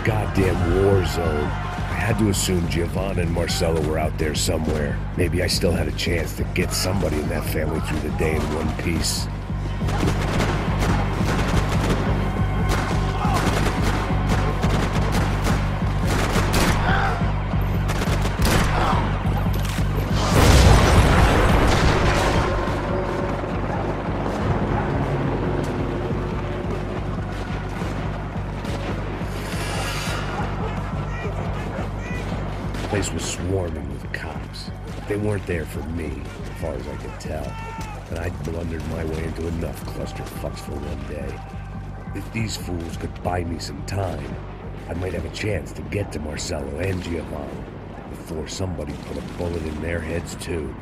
goddamn war zone. I had to assume Giovanna and Marcello were out there somewhere. Maybe I still had a chance to get somebody in that family through the day in one piece. The place was swarming with cops. They weren't there for me, as far as I could tell. And I'd blundered my way into enough clusterfucks for one day. If these fools could buy me some time, I might have a chance to get to Marcello and Giovanna before somebody put a bullet in their heads too.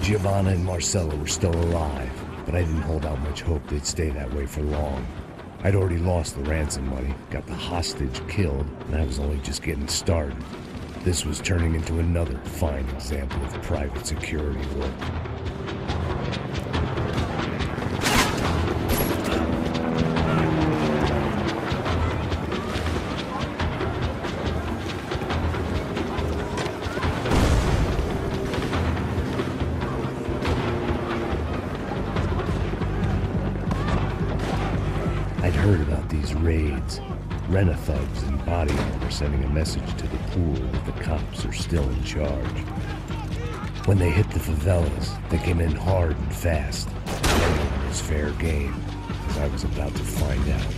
Giovanna and Marcello were still alive, but I didn't hold out much hope they'd stay that way for long. I'd already lost the ransom money, got the hostage killed, and I was only just getting started. This was turning into another fine example of private security work. I'd heard about these raids. Rena-thugs and body armor sending a message to the pool that the cops are still in charge. When they hit the favelas, they came in hard and fast. Everything was fair game, as I was about to find out.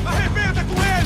Arrebenta com ele!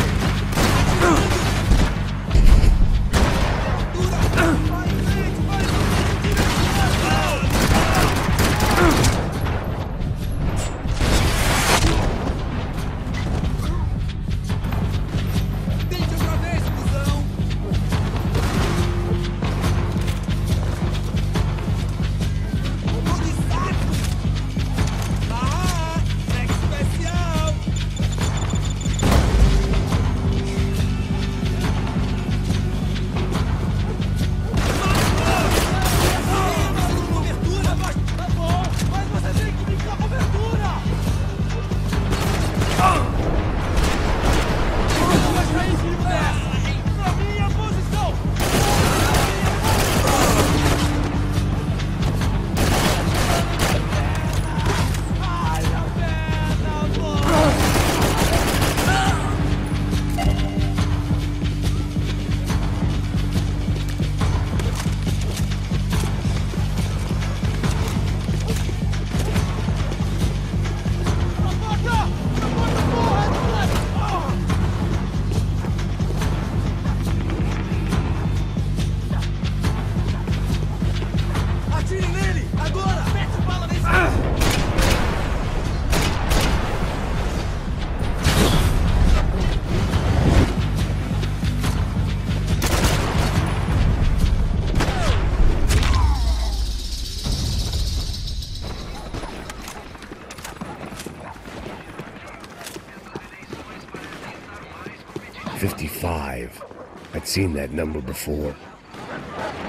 I'd seen that number before.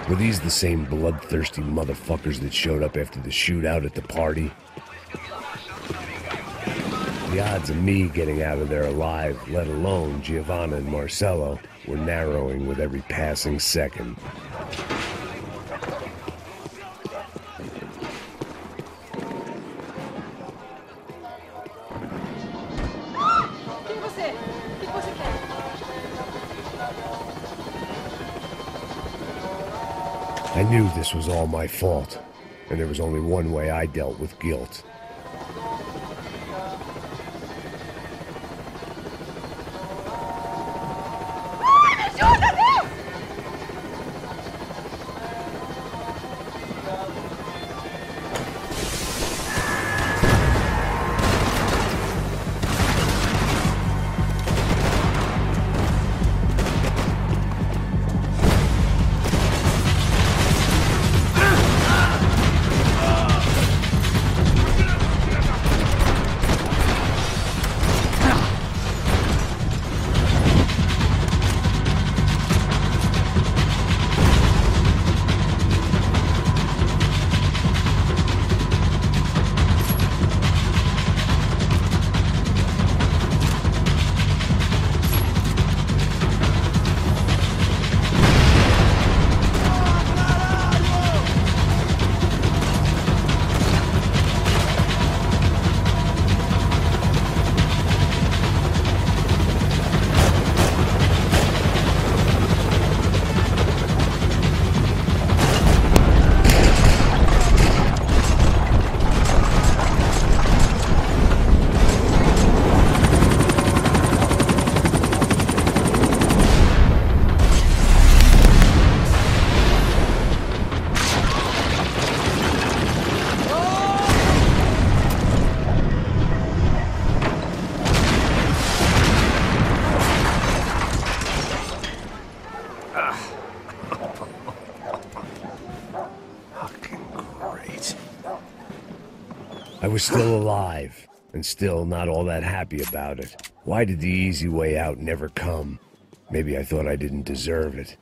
Were these the same bloodthirsty motherfuckers that showed up after the shootout at the party? The odds of me getting out of there alive, let alone Giovanna and Marcello, were narrowing with every passing second. I knew this was all my fault, and there was only one way I dealt with guilt. was still alive, and still not all that happy about it. Why did the easy way out never come? Maybe I thought I didn't deserve it.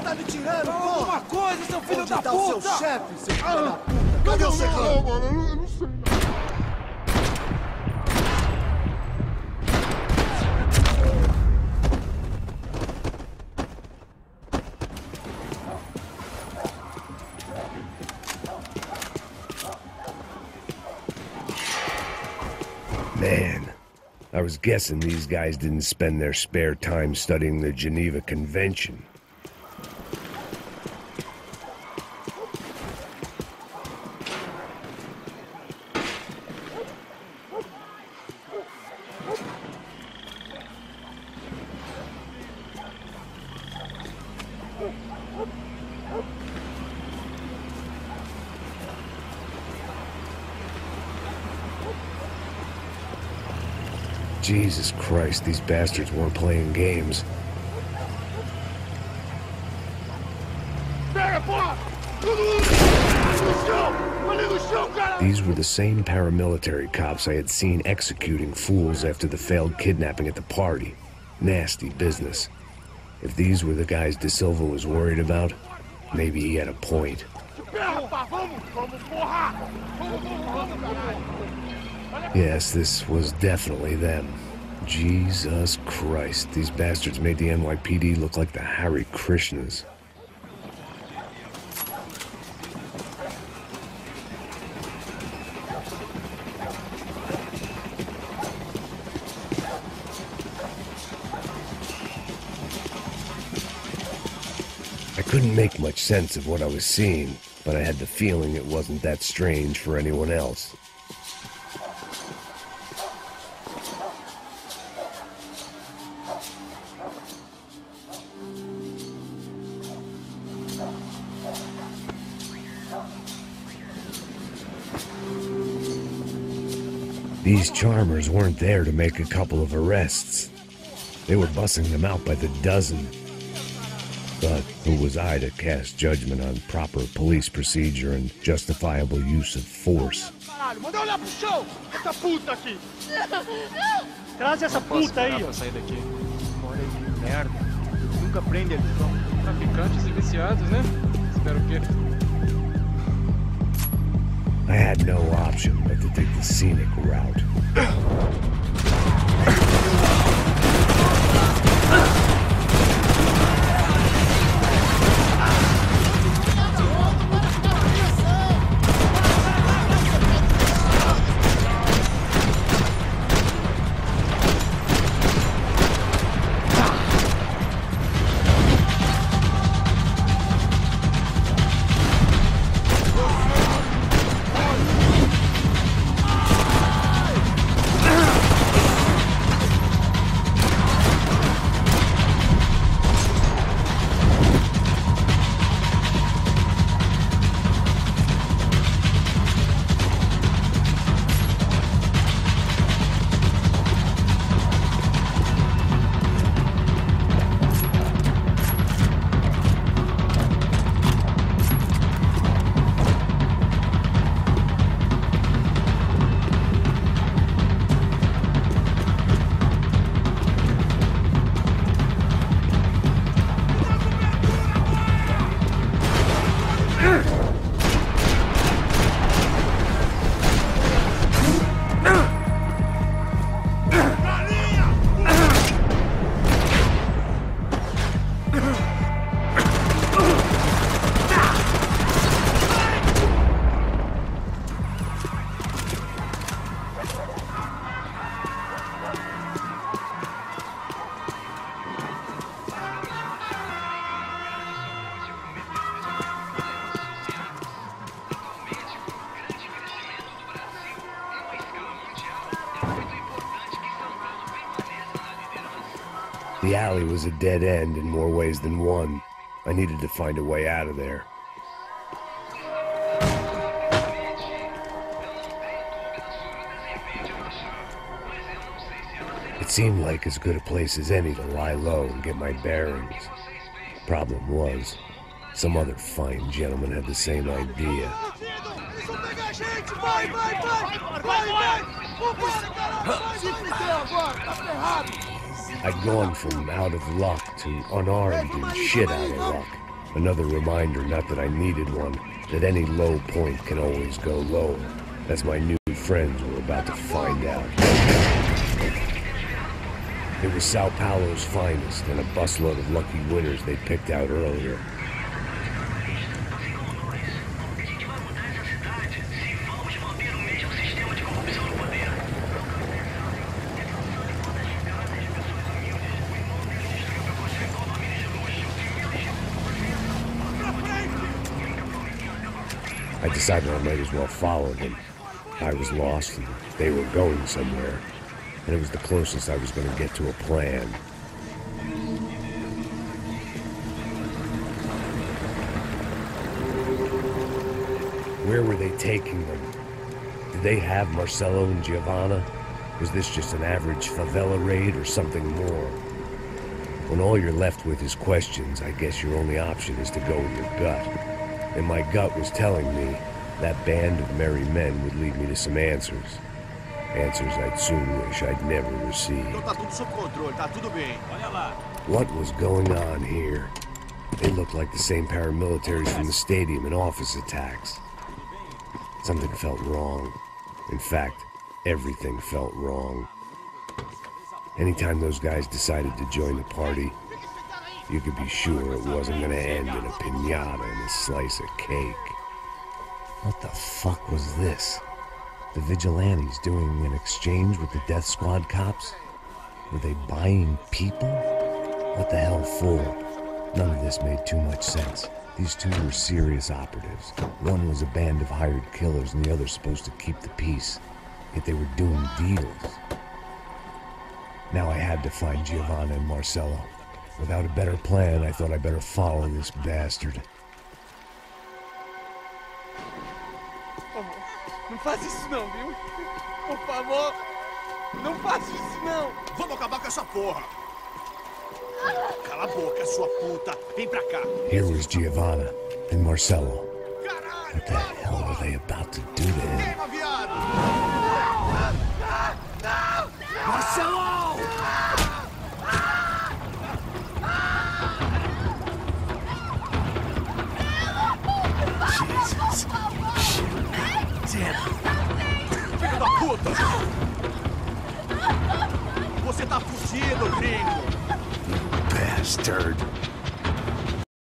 Tá me tirando, Fala alguma coisa, seu filho Onde da tá o seu puta! chefe, seu filho da puta? Cadê o Serrano? Mano, eu não sei. Man, I was guessing these guys didn't spend their spare time studying the Geneva Convention. Jesus Christ, these bastards weren't playing games. These were the same paramilitary cops I had seen executing fools after the failed kidnapping at the party. Nasty business. If these were the guys De Silva was worried about, maybe he had a point. Yes, this was definitely them. Jesus Christ, these bastards made the NYPD look like the Hare Krishnas. I couldn't make much sense of what I was seeing, but I had the feeling it wasn't that strange for anyone else. These charmers weren't there to make a couple of arrests. They were bussing them out by the dozen. But who was I to cast judgment on proper police procedure and justifiable use of force? Caralho, manda olhar pro chão! Essa puta aqui! Traz essa puta aí, ó. Sair daqui. Olha que merda. Nunca prende eles, não. Traficantes e viciados, né? Espero que... I had no option but to take the scenic route. The alley was a dead end in more ways than one. I needed to find a way out of there. It seemed like as good a place as any to lie low and get my bearings. Problem was, some other fine gentleman had the same idea. Eles vão pegar a gente! Vai, vai, vai! Vai, vai! Vambora, caralho! Se fudeu agora, tá ferrado! I'd gone from out of luck to unarmed and shit out of luck. Another reminder, not that I needed one, that any low point can always go lower. As my new friends were about to find out. It was Sao Paulo's finest and a busload of lucky winners they picked out earlier. I decided I might as well follow them. I was lost and they were going somewhere, and it was the closest I was going to get to a plan. Where were they taking them? Did they have Marcelo and Giovanna? Was this just an average favela raid or something more? When all you're left with is questions, I guess your only option is to go with your gut. And my gut was telling me that band of merry men would lead me to some answers. Answers I'd soon wish I'd never received. Então tá tudo sob controle, tá tudo bem. Olha lá. What was going on here? They looked like the same paramilitaries from the stadium in office attacks. Something felt wrong. In fact, everything felt wrong. Anytime those guys decided to join the party, you could be sure it wasn't gonna end in a piñata and a slice of cake. What the fuck was this? The vigilantes doing an exchange with the death squad cops? Were they buying people? What the hell for? None of this made too much sense. These two were serious operatives. One was a band of hired killers and the other supposed to keep the peace. Yet they were doing deals. Now I had to find Giovanna and Marcelo. Without a better plan, I thought I'd better follow this bastard. Não faz isso não, viu? Por favor, não faz isso não. Vamos acabar com essa porra. Cala a boca, sua puta. Vem pra cá. Here was Giovanna and Marcelo. What the hell were they about to do to him? Queima, viado. Marcelo! Jesus. Damn. Filho da puta. Você tá fugido, gringo. Bastard.